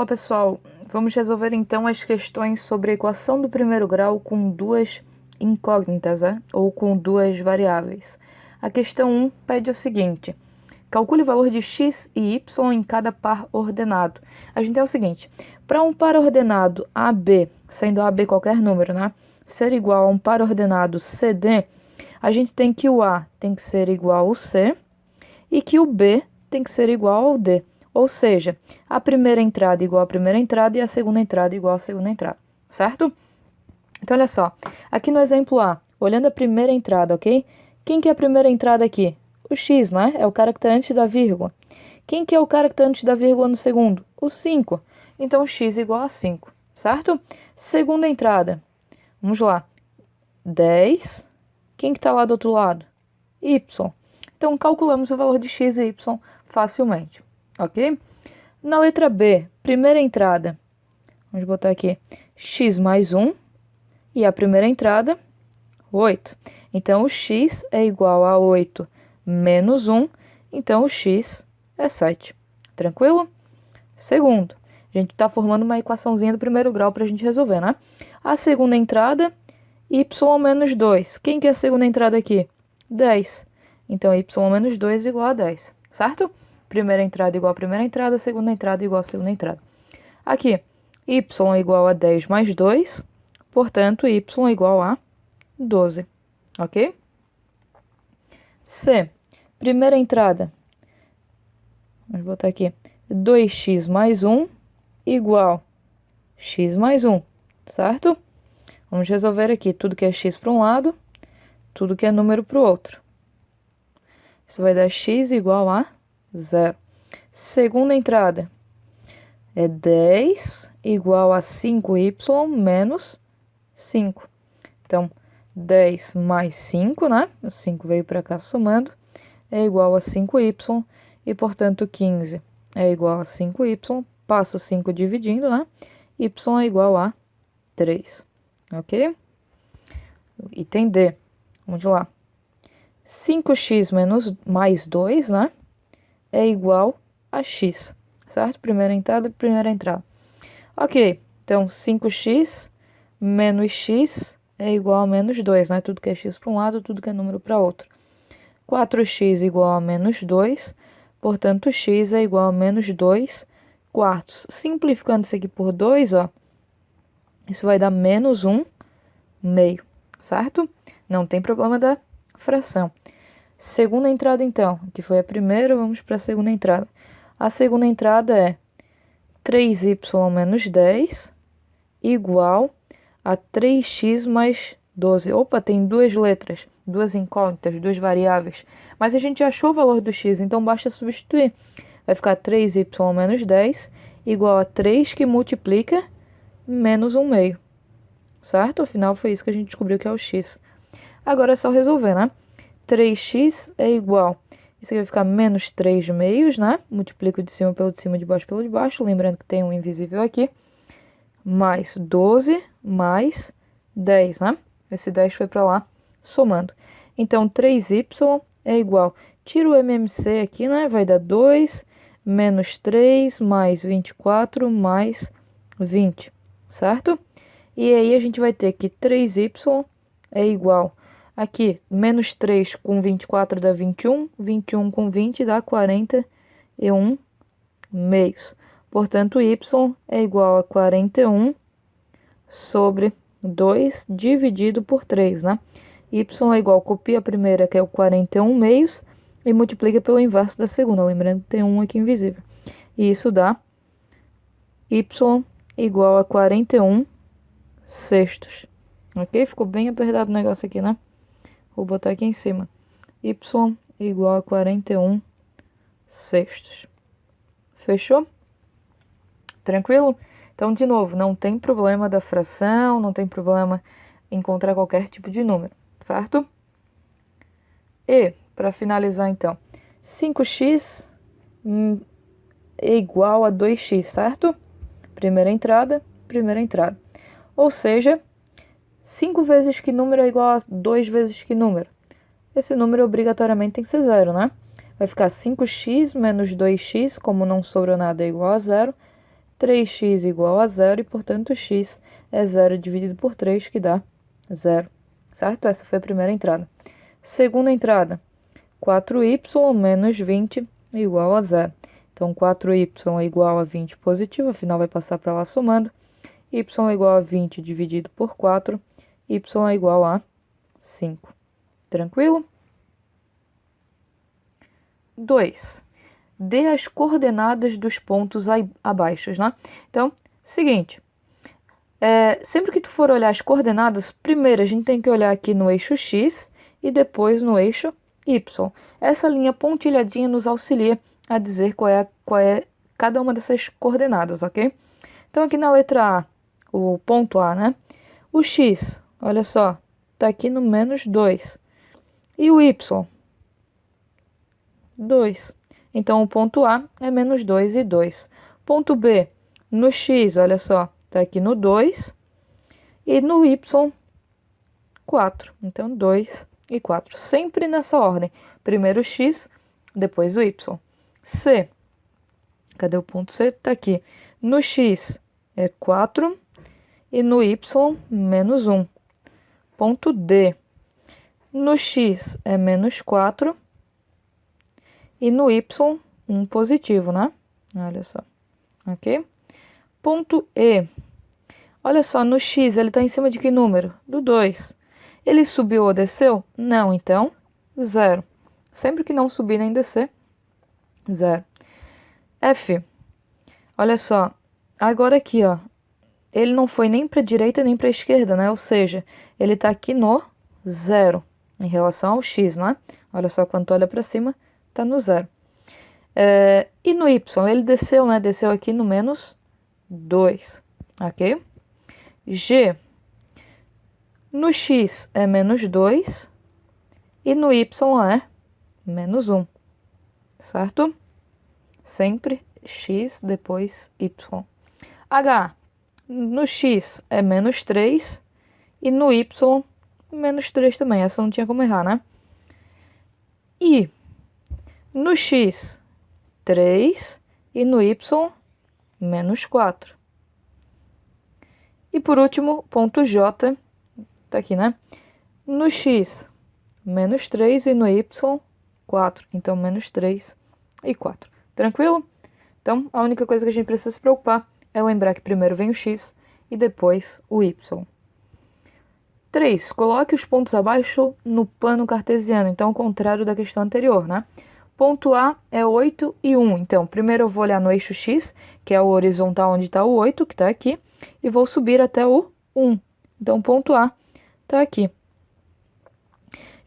Ó, pessoal, vamos resolver então as questões sobre a equação do primeiro grau com duas incógnitas, ou com duas variáveis. A questão 1 pede o seguinte: calcule o valor de x e y em cada par ordenado. A gente tem o seguinte: para um par ordenado AB, sendo AB qualquer número, né, ser igual a um par ordenado CD, a gente tem que o A tem que ser igual ao C e que o B tem que ser igual ao D. Ou seja, a primeira entrada igual à primeira entrada e a segunda entrada igual à segunda entrada, certo? Então, olha só. Aqui no exemplo A, olhando a primeira entrada, ok? Quem que é a primeira entrada aqui? O x, né? É o cara que está antes da vírgula. Quem que é o cara que está antes da vírgula no segundo? O 5. Então, x igual a 5, certo? Segunda entrada. Vamos lá. 10. Quem que está lá do outro lado? Y. Então, calculamos o valor de x e y facilmente. Ok? Na letra B, primeira entrada, vamos botar aqui x mais 1 e a primeira entrada, 8. Então, o x é igual a 8 menos 1, então o x é 7. Tranquilo? Segundo, a gente está formando uma equaçãozinha do primeiro grau para a gente resolver, né? A segunda entrada, y menos 2. Quem que é a segunda entrada aqui? 10. Então, y menos 2 igual a 10, certo? Primeira entrada igual a primeira entrada, segunda entrada igual a segunda entrada. Aqui, y igual a 10 mais 2, portanto, y igual a 12, ok? C, primeira entrada, vamos botar aqui, 2x mais 1 igual x mais 1, certo? Vamos resolver aqui tudo que é x para um lado, tudo que é número para o outro. Isso vai dar x igual a 0. Segunda entrada é 10 igual a 5y menos 5. Então, 10 mais 5, né? O 5 veio para cá somando, é igual a 5y. E, portanto, 15 é igual a 5y. Passo 5 dividindo, né? Y é igual a 3. Ok? Item D. Vamos lá. 5x mais 2, né? É igual a x, certo? Primeira entrada e primeira entrada. Ok, então 5x menos x é igual a menos 2, né? Tudo que é x para um lado, tudo que é número para outro. 4x igual a menos 2, portanto, x é igual a menos 2 quartos. Simplificando isso aqui por 2, ó, isso vai dar menos 1 meio, certo? Não tem problema da fração. Segunda entrada, então, que foi a primeira, vamos para a segunda entrada. A segunda entrada é 3y menos 10 igual a 3x mais 12. Opa, tem duas letras, duas incógnitas, duas variáveis. Mas a gente já achou o valor do x, então basta substituir. Vai ficar 3y menos 10 igual a 3 que multiplica menos 1 meio. Certo? Afinal, foi isso que a gente descobriu que é o x. Agora é só resolver, né? 3x é igual, isso aqui vai ficar menos 3 meios, né? Multiplico de cima pelo de cima, de baixo pelo de baixo, lembrando que tem um invisível aqui, mais 12 mais 10, né? Esse 10 foi para lá, somando. Então, 3y é igual, tira o MMC aqui, né? Vai dar 2 menos 3 mais 24 mais 20, certo? E aí a gente vai ter que 3y é igual, aqui, menos 3 com 24 dá 21, 21 com 20 dá 41 meios. Portanto, y é igual a 41 sobre 2 dividido por 3, né? Y é igual, copia a primeira, que é o 41 meios, e multiplica pelo inverso da segunda, lembrando que tem um aqui invisível. E isso dá y igual a 41 sextos. Ok? Ficou bem apertado o negócio aqui, né? Vou botar aqui em cima. Y igual a 41 sextos. Fechou? Tranquilo? Então, de novo, não tem problema da fração, não tem problema encontrar qualquer tipo de número, certo? E, para finalizar, então, 5x é igual a 2x, certo? Primeira entrada. Ou seja, 5 vezes que número é igual a 2 vezes que número? Esse número obrigatoriamente tem que ser 0, né? Vai ficar 5x menos 2x, como não sobrou nada, é igual a 0. 3x igual a 0 e, portanto, x é 0 dividido por 3, que dá 0, certo? Essa foi a primeira entrada. Segunda entrada, 4y menos 20 igual a 0. Então, 4y é igual a 20 positivo, afinal vai passar para lá somando. Y é igual a 20 dividido por 4, y é igual a 5. Tranquilo? 2. Dê as coordenadas dos pontos abaixo, né? Então, seguinte, sempre que tu for olhar as coordenadas, primeiro a gente tem que olhar aqui no eixo x e depois no eixo y. Essa linha pontilhadinha nos auxilia a dizer qual é cada uma dessas coordenadas, ok? Então, aqui na letra A, o ponto A, né? O x, olha só, tá aqui no menos 2. E o y? 2. Então, o ponto A é menos 2 e 2. Ponto B, no x, olha só, tá aqui no 2. E no y, 4. Então, 2 e 4. Sempre nessa ordem. Primeiro o x, depois o y. C. Cadê o ponto C? Tá aqui. No x é 4 e no y, menos 1. Ponto D. No x é menos 4 e no y, 1 positivo, né? Olha só. Ok? Ponto E. Olha só, no x ele está em cima de que número? Do 2. Ele subiu ou desceu? Não, então 0. Sempre que não subir nem descer, 0. F. Olha só, agora aqui, ó. Ele não foi nem para a direita nem para a esquerda, né? Ou seja, ele está aqui no 0 em relação ao x, né? Olha só, quando tu olha para cima, está no 0. E no y, ele desceu, né? Desceu aqui no menos 2, ok? G. No x é menos 2 e no y é menos 1, certo? Sempre x, depois y. H. No x é menos 3 e no y, menos 3 também. Essa não tinha como errar, né? I. No x, 3 e no y, menos 4. E por último, ponto J, tá aqui, né? No x, menos 3 e no y, 4. Então, menos 3 e 4. Tranquilo? Então, a única coisa que a gente precisa se preocupar é lembrar que primeiro vem o x e depois o y. 3. Coloque os pontos abaixo no plano cartesiano, então, ao contrário da questão anterior, né? Ponto A é 8 e 1. Então, primeiro eu vou olhar no eixo x, que é o horizontal onde está o 8, que está aqui, e vou subir até o 1. Então, ponto A está aqui.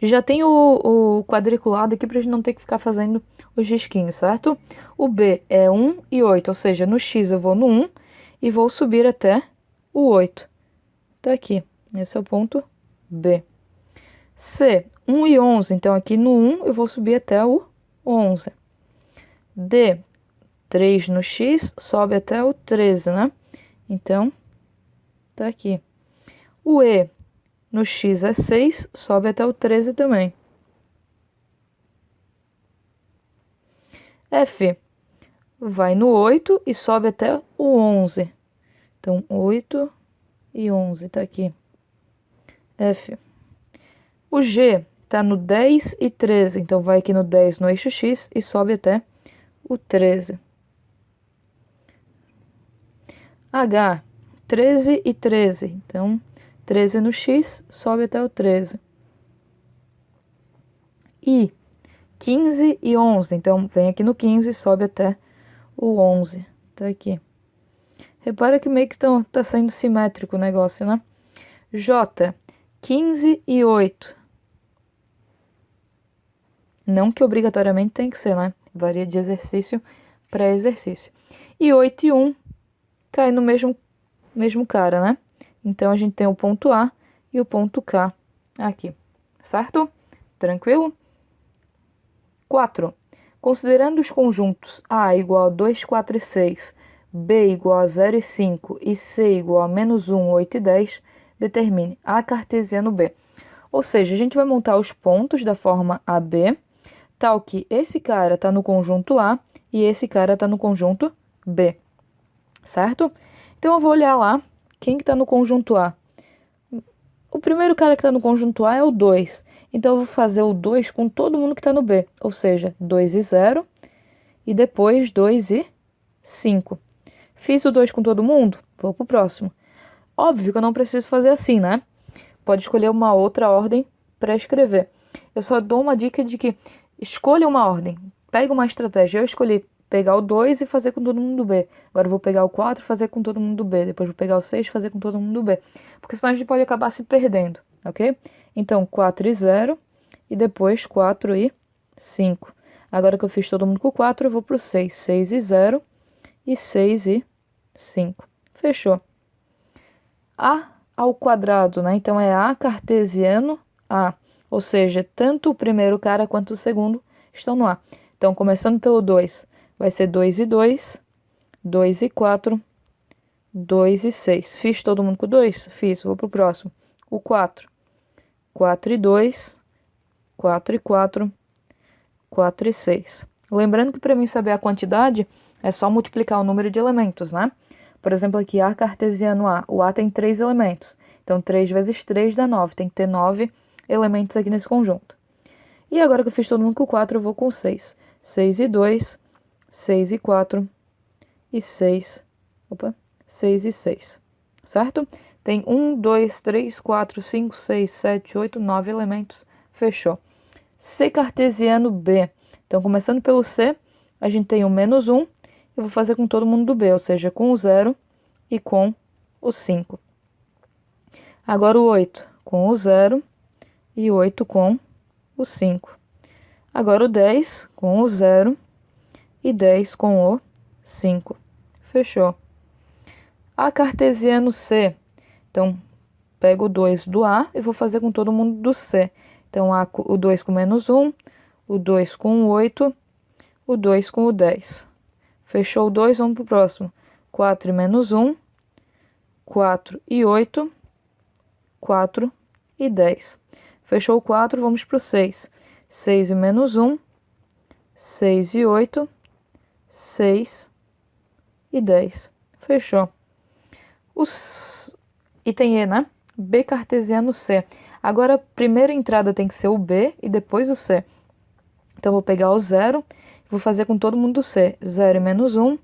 Já tem o quadriculado aqui para a gente não ter que ficar fazendo os risquinhos, certo? O B é 1 e 8, ou seja, no x eu vou no 1 e vou subir até o 8. Tá aqui, esse é o ponto B. C, 1 e 11, então aqui no 1 eu vou subir até o 11. D, 3 no x, sobe até o 13, né? Então, tá aqui. O E, no x é 6, sobe até o 13 também. F, vai no 8 e sobe até o 11. Então, 8 e 11, tá aqui. F. O G tá no 10 e 13, então vai aqui no 10 no eixo x e sobe até o 13. H, 13 e 13, então 13 no x, sobe até o 13. I, 15 e 11, então vem aqui no 15 e sobe até o 11, tá aqui. Repara que meio que tá sendo simétrico o negócio, né? J, 15 e 8. Não que obrigatoriamente tem que ser, né? Varia de exercício para exercício. E 8 e 1 cai no mesmo cara, né? Então, a gente tem o ponto A e o ponto K aqui, certo? Tranquilo? 4. Considerando os conjuntos A igual a 2, 4 e 6, B igual a 0 e 5 e C igual a menos 1, 8 e 10, determine A cartesiano B. Ou seja, a gente vai montar os pontos da forma AB, tal que esse cara está no conjunto A e esse cara está no conjunto B, certo? Então eu vou olhar lá quem que está no conjunto A. O primeiro cara que está no conjunto A é o 2. Então eu vou fazer o 2 com todo mundo que está no B. Ou seja, 2 e 0. E depois 2 e 5. Fiz o 2 com todo mundo? Vou pro próximo. Óbvio que eu não preciso fazer assim, né? Pode escolher uma outra ordem para escrever. Eu só dou uma dica de que escolha uma ordem. Pega uma estratégia. Eu escolhi pegar o 2 e fazer com todo mundo do B. Agora eu vou pegar o 4 e fazer com todo mundo do B. Depois vou pegar o 6 e fazer com todo mundo do B. Porque senão a gente pode acabar se perdendo, ok? Então, 4 e 0 e depois 4 e 5. Agora que eu fiz todo mundo com 4, eu vou pro 6. 6 e 0 e 6 e 5. Fechou. A ao quadrado, né? Então é A cartesiano A. Ou seja, tanto o primeiro cara quanto o segundo estão no A. Então, começando pelo 2, vai ser 2 e 2, 2 e 4, 2 e 6. Fiz todo mundo com 2? Fiz, vou pro próximo. O 4. 4 e 2, 4 e 4, 4 e 6. Lembrando que para mim saber a quantidade, é só multiplicar o número de elementos, né? Por exemplo, aqui A cartesiano A. O A tem 3 elementos. Então, 3 vezes 3 dá 9. Tem que ter 9 elementos aqui nesse conjunto. E agora que eu fiz todo mundo com 4, eu vou com 6. 6 e 2, 6 e 4 e 6. Opa, 6 e 6. Certo? Tem 1, 2, 3, 4, 5, 6, 7, 8, 9 elementos. Fechou. C cartesiano B. Então, começando pelo C, a gente tem o menos 1. Eu vou fazer com todo mundo do B, ou seja, com o 0 e com o 5. Agora o 8 com o 0 e 8 com o 5. Agora o 10 com o 0 e 10 com o 5. Fechou. A cartesiano C. Então, pego o 2 do A e vou fazer com todo mundo do C. Então, o 2 com menos 1, o 2 com o 8, o 2 com o 10. Fechou o 2, vamos para o próximo. 4 e menos 1, 4 e 8, 4 e 10. Fechou o 4, vamos para o 6. 6 e menos 1, 6 e 8, 6 e 10. Fechou. Item E, né? B cartesiano C. Agora, a primeira entrada tem que ser o B e depois o C. Então, vou pegar o 0 e vou fazer com todo mundo do C. 0 e menos 1,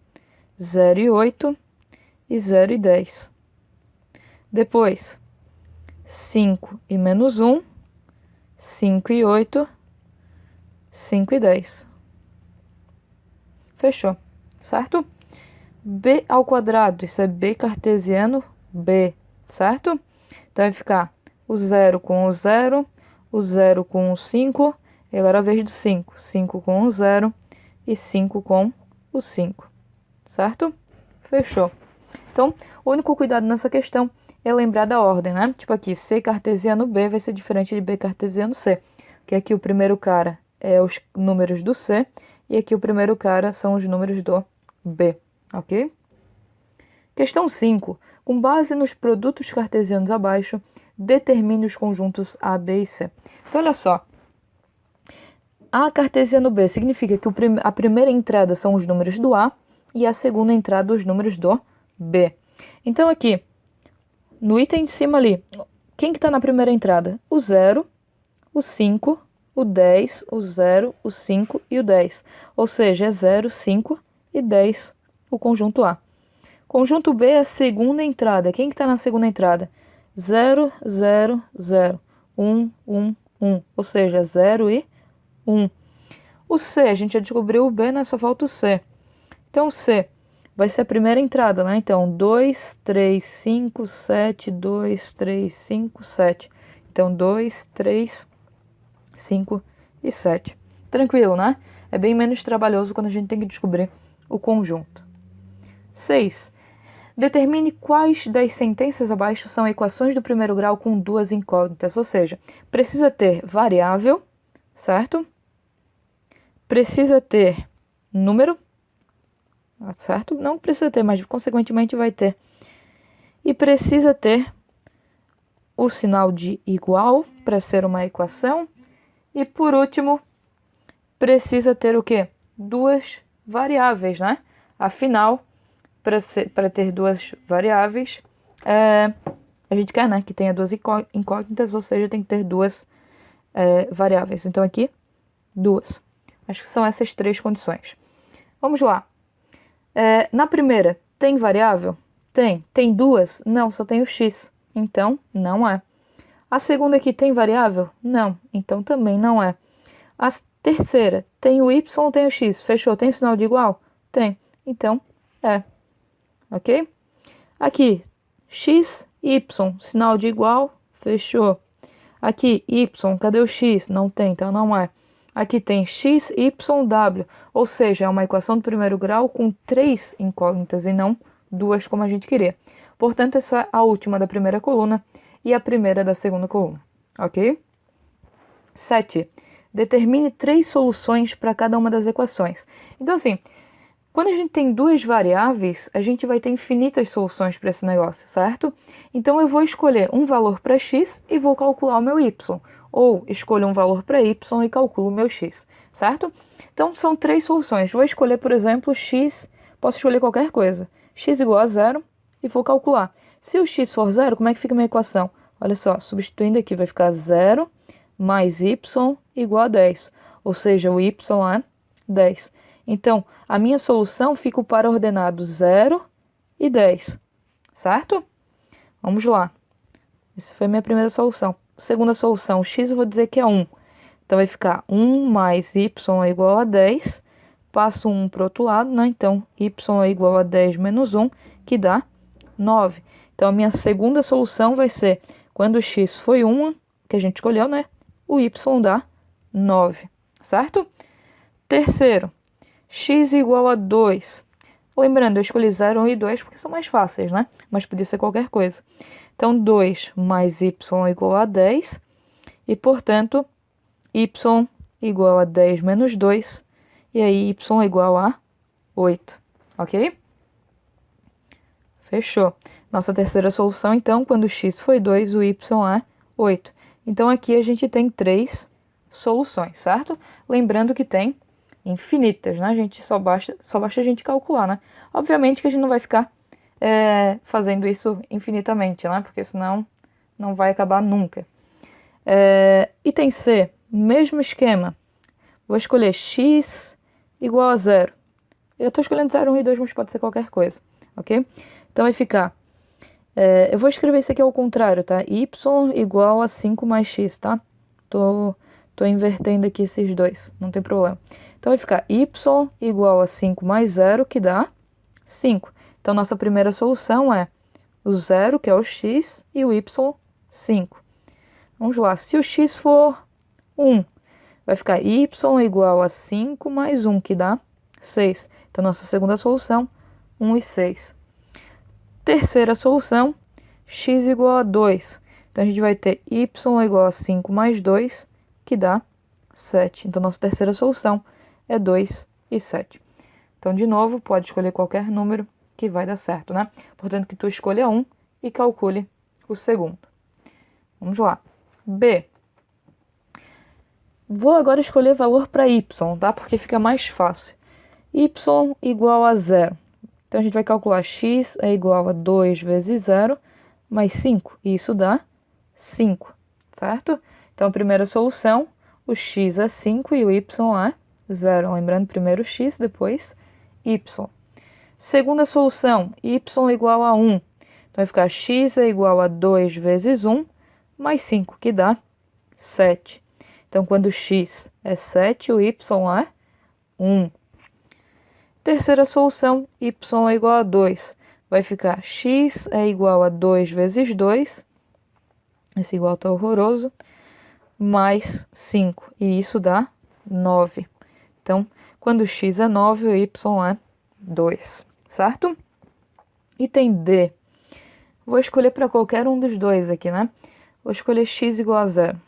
0 e 8 e 0 e 10. Depois, 5 e menos 1, 5 e 8, 5 e 10. Fechou, certo? B ao quadrado, isso é B cartesiano B, certo? Então vai ficar o 0 com o 0, o 0 com o 5, e agora a vez do 5. 5 com o 0 e 5 com o 5, certo? Fechou. Então, o único cuidado nessa questão é lembrar da ordem, né? Tipo aqui, C cartesiano B vai ser diferente de B cartesiano C. Que aqui o primeiro cara é os números do C e aqui o primeiro cara são os números do B, ok? Questão 5. Com base nos produtos cartesianos abaixo, determine os conjuntos A, B e C. Então, olha só. A cartesiano B significa que a primeira entrada são os números do A e a segunda entrada os números do B. Então, aqui, no item de cima ali, quem que está na primeira entrada? O 0, o 5, o 10, o 0, o 5 e o 10. Ou seja, é 0, 5 e 10 o conjunto A. Conjunto B é a segunda entrada. Quem que está na segunda entrada? 0, 0, 0, 1, 1, 1. Ou seja, 0 e 1. O C, a gente já descobriu o B, né? Só falta o C. Então, o C vai ser a primeira entrada, né? Então, 2, 3, 5, 7, 2, 3, 5, 7. Então, 2, 3, 5 e 7. Tranquilo, né? É bem menos trabalhoso quando a gente tem que descobrir o conjunto. 6. Determine quais das sentenças abaixo são equações do primeiro grau com duas incógnitas, ou seja, precisa ter variável, certo? Precisa ter número, certo? Não precisa ter, mas consequentemente vai ter. E precisa ter o sinal de igual para ser uma equação. E por último, precisa ter o quê? Duas variáveis, né? Afinal, para ter duas variáveis, a gente quer, né, que tenha duas incógnitas, ou seja, tem que ter duas variáveis. Então, aqui, duas. Acho que são essas três condições. Vamos lá. Na primeira, tem variável? Tem. Tem duas? Não, só tem o x. Então, não é. A segunda aqui tem variável? Não. Então, também não é. A terceira, tem o y ou tem o x? Fechou. Tem sinal de igual? Tem. Então, é. Ok? Aqui, x, y, sinal de igual, fechou. Aqui, y, cadê o x? Não tem, então não é. Aqui tem x, y, w, ou seja, é uma equação do primeiro grau com 3 incógnitas e não 2 como a gente queria. Portanto, essa é a última da primeira coluna e a primeira da segunda coluna, ok? 7. Determine 3 soluções para cada uma das equações. Então, assim, quando a gente tem duas variáveis, a gente vai ter infinitas soluções para esse negócio, certo? Então, eu vou escolher um valor para x e vou calcular o meu y. Ou escolho um valor para y e calculo o meu x, certo? Então, são 3 soluções. Vou escolher, por exemplo, x, posso escolher qualquer coisa. X igual a 0 e vou calcular. Se o x for 0, como é que fica a minha equação? Olha só, substituindo aqui, vai ficar 0 mais y igual a 10. Ou seja, o y é 10. Então, a minha solução fica o par ordenado 0 e 10, certo? Vamos lá. Essa foi a minha primeira solução. Segunda solução, x eu vou dizer que é 1. Então, vai ficar 1 mais y é igual a 10. Passo 1 para o outro lado, né? Então, y é igual a 10 menos 1, que dá 9. Então, a minha segunda solução vai ser, quando o x foi 1, que a gente escolheu, né? O y dá 9, certo? Terceiro, x igual a 2. Lembrando, eu escolhi 0, 1 e 2 porque são mais fáceis, né? Mas podia ser qualquer coisa. Então, 2 mais y igual a 10. E, portanto, y igual a 10 menos 2. E aí, y igual a 8. Ok? Fechou. Nossa terceira solução, então, quando x foi 2, o y é 8. Então, aqui a gente tem 3 soluções, certo? Lembrando que tem infinitas, né? A gente só basta a gente calcular, né? Obviamente que a gente não vai ficar fazendo isso infinitamente, né? Porque senão não vai acabar nunca. Item C, mesmo esquema. Vou escolher x igual a 0. Eu estou escolhendo 0, 1 e 2, mas pode ser qualquer coisa, ok? Então vai ficar... eu vou escrever isso aqui ao contrário, tá? Y igual a 5 mais x, tá? Tô invertendo aqui esses dois, não tem problema. Então vai ficar y igual a 5 mais 0, que dá 5. Então, nossa primeira solução é o 0, que é o x, e o y, 5. Vamos lá, se o x for 1, vai ficar y igual a 5 mais 1, que dá 6. Então, nossa segunda solução, 1 e 6. Terceira solução, x igual a 2. Então, a gente vai ter y igual a 5 mais 2, que dá 7. Então, nossa terceira solução é 2 e 7. Então, de novo, pode escolher qualquer número que vai dar certo, né? Portanto, que tu escolha um e calcule o segundo. Vamos lá. B. Vou agora escolher valor para y, tá? Porque fica mais fácil. Y igual a 0. Então, a gente vai calcular x é igual a 2 vezes 0 mais 5. E isso dá 5, certo? Então, a primeira solução, o x é 5 e o y é 0. Lembrando, primeiro x, depois y. Segunda solução, y igual a 1. Então, vai ficar x é igual a 2 vezes 1 mais 5, que dá 7. Então, quando x é 7, o y é 1. Terceira solução, y é igual a 2. Vai ficar x é igual a 2 vezes 2. Esse igual tá horroroso. Mais 5. E isso dá 9. Então, quando x é 9, o y é 2. Certo? Item D. Vou escolher para qualquer um dos dois aqui, né? Vou escolher x igual a 0.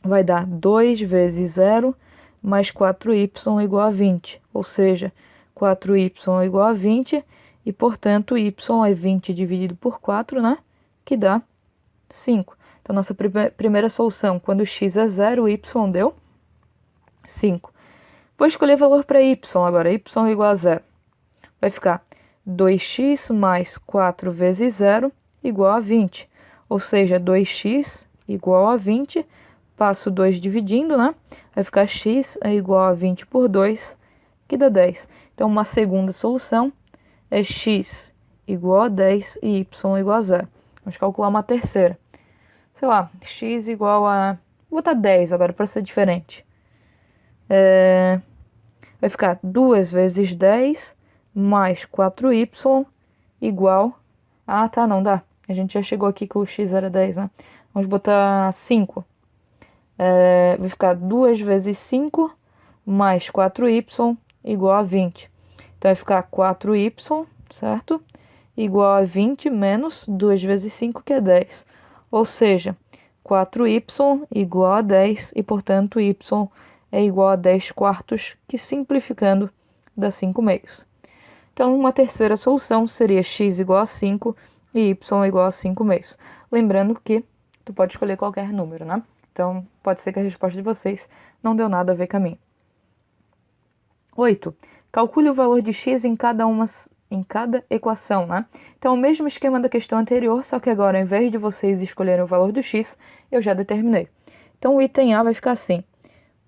Vai dar 2 vezes 0 mais 4y igual a 20. Ou seja, 4y igual a 20 e, portanto, y é 20 dividido por 4, né? Que dá 5. Então, nossa primeira solução, quando x é 0, o y deu 5. Vou escolher valor para y agora. Y igual a 0. Vai ficar 2x mais 4 vezes 0 igual a 20. Ou seja, 2x igual a 20. Passo 2 dividindo, né? Vai ficar x é igual a 20 por 2, que dá 10. Então, uma segunda solução é x igual a 10 e y igual a 0. Vamos calcular uma terceira. Sei lá, x igual a... Vou botar 10 agora para ser diferente. Vai ficar 2 vezes 10 mais 4y igual... Ah, tá, não dá. A gente já chegou aqui que o x era 10, né? Vamos botar 5. Vai ficar 2 vezes 5 mais 4y igual a 20. Então, vai ficar 4y, certo? Igual a 20 menos 2 vezes 5, que é 10. Ou seja, 4y igual a 10 e, portanto, y é igual a 10 quartos, que simplificando dá 5 meios. Então, uma terceira solução seria x igual a 5 e y igual a 5 meios. Lembrando que tu pode escolher qualquer número, né? Então, pode ser que a resposta de vocês não deu nada a ver com a minha. 8. Calcule o valor de x em cada equação, né? Então, o mesmo esquema da questão anterior, só que agora, ao invés de vocês escolherem o valor do x, eu já determinei. Então, o item A vai ficar assim.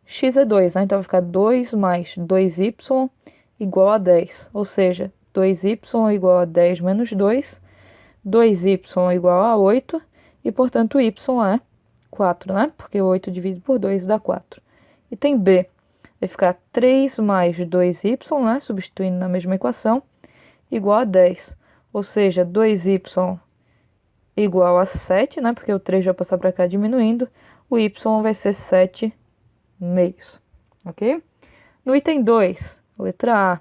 X é 2, né? Então, vai ficar 2 mais 2y igual a 10. Ou seja, 2y igual a 10 menos 2, 2y igual a 8, e, portanto, y é 4, né? Porque 8 dividido por 2 dá 4. Item B vai ficar 3 mais 2y, né? Substituindo na mesma equação, igual a 10. Ou seja, 2y igual a 7, né? Porque o 3 vai passar para cá diminuindo. O y vai ser 7 meios, ok? No item 2, letra A,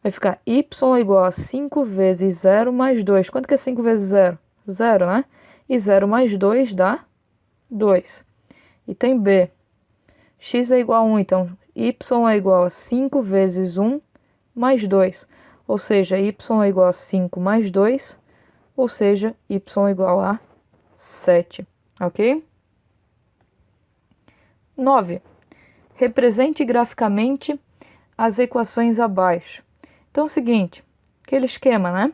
vai ficar y igual a 5 vezes 0 mais 2. Quanto que é 5 vezes 0? 0, né? E 0 mais 2 dá 2. Item B, x é igual a 1, então y é igual a 5 vezes 1 mais 2. Ou seja, y é igual a 5 mais 2, ou seja, y é igual a 7, ok? 9. Represente graficamente as equações abaixo. Então, é o seguinte, aquele esquema, né?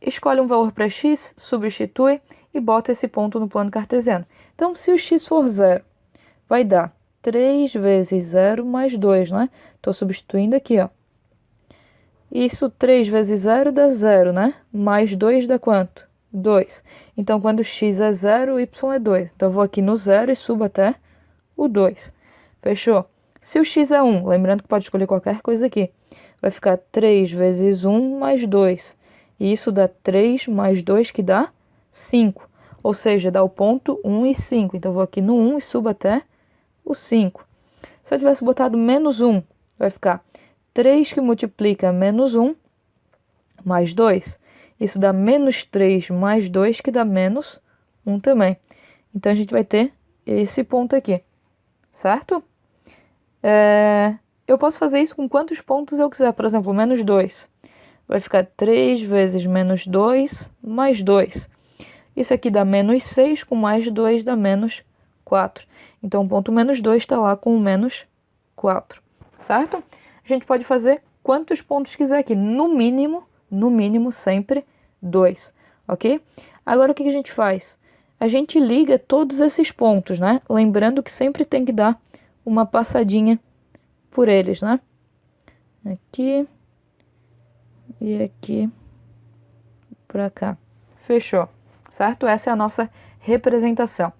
Escolhe um valor para x, substitui e bota esse ponto no plano cartesiano. Então, se o x for 0, vai dar 3 vezes 0 mais 2, né? Estou substituindo aqui, ó. Isso, 3 vezes 0 dá 0, né? Mais 2 dá quanto? 2. Então, quando x é 0, y é 2. Então, eu vou aqui no 0 e subo até o 2. Fechou? Se o x é 1, lembrando que pode escolher qualquer coisa aqui, vai ficar 3 vezes 1 mais 2. E isso dá 3 mais 2, que dá 5. Ou seja, dá o ponto 1 e 5. Então, eu vou aqui no 1 e subo até o 5. Se eu tivesse botado menos 1, vai ficar 3 que multiplica menos 1 mais 2. Isso dá menos 3 mais 2, que dá menos 1 também. Então, a gente vai ter esse ponto aqui, certo? Eu posso fazer isso com quantos pontos eu quiser. Por exemplo, menos 2. Vai ficar 3 vezes menos 2 mais 2. Isso aqui dá menos 6, com mais 2 dá menos 4. Então, o ponto menos 2 está lá com o menos 4, certo? A gente pode fazer quantos pontos quiser aqui. No mínimo sempre 2, ok? Agora, o que a gente faz? A gente liga todos esses pontos, né? Lembrando que sempre tem que dar uma passadinha por eles, né? Aqui e aqui para cá. Fechou, certo? Essa é a nossa representação.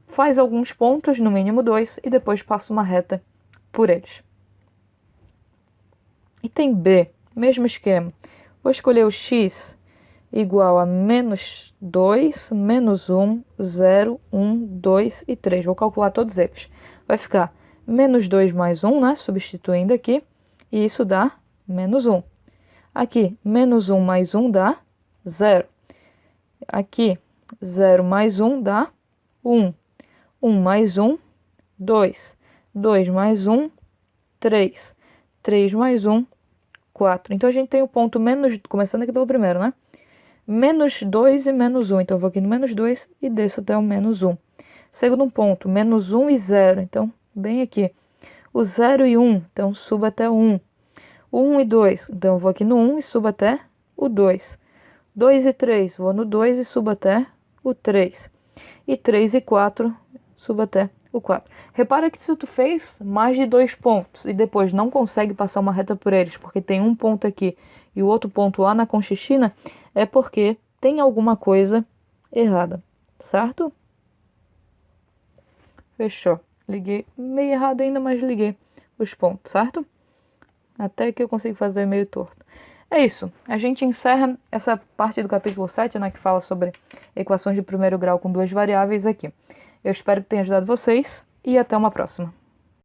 Faz alguns pontos, no mínimo 2, e depois passa uma reta por eles. Item B, mesmo esquema. Vou escolher o x igual a menos 2, menos 1, 0, 1, 2 e 3. Vou calcular todos eles. Vai ficar menos 2 mais 1, né? Substituindo aqui. E isso dá menos 1. Aqui, menos 1 mais 1 dá 0. Aqui, 0 mais 1 dá 1. 1 mais 1, 2. 2 mais 1, 3. 3 mais 1, 4. Então, a gente tem o ponto menos... Começando aqui pelo primeiro, né? Menos 2 e menos 1. Então, eu vou aqui no menos 2 e desço até o menos 1. Segundo ponto, menos 1 e 0. Então, bem aqui. O 0 e 1. Então, subo até o 1. O 1 e 2, então eu vou aqui no 1 e subo até o 2. 2 e 3, vou no 2 e subo até o 3. E 3 e 4, subo até o 4. Repara que se tu fez mais de 2 pontos e depois não consegue passar uma reta por eles, porque tem um ponto aqui e o outro ponto lá na conchichina, é porque tem alguma coisa errada, certo? Fechou. Liguei meio errado ainda, mas liguei os pontos, certo? Até que eu consigo fazer meio torto. É isso. A gente encerra essa parte do capítulo 7, né, que fala sobre equações de primeiro grau com duas variáveis aqui. Eu espero que tenha ajudado vocês e até uma próxima.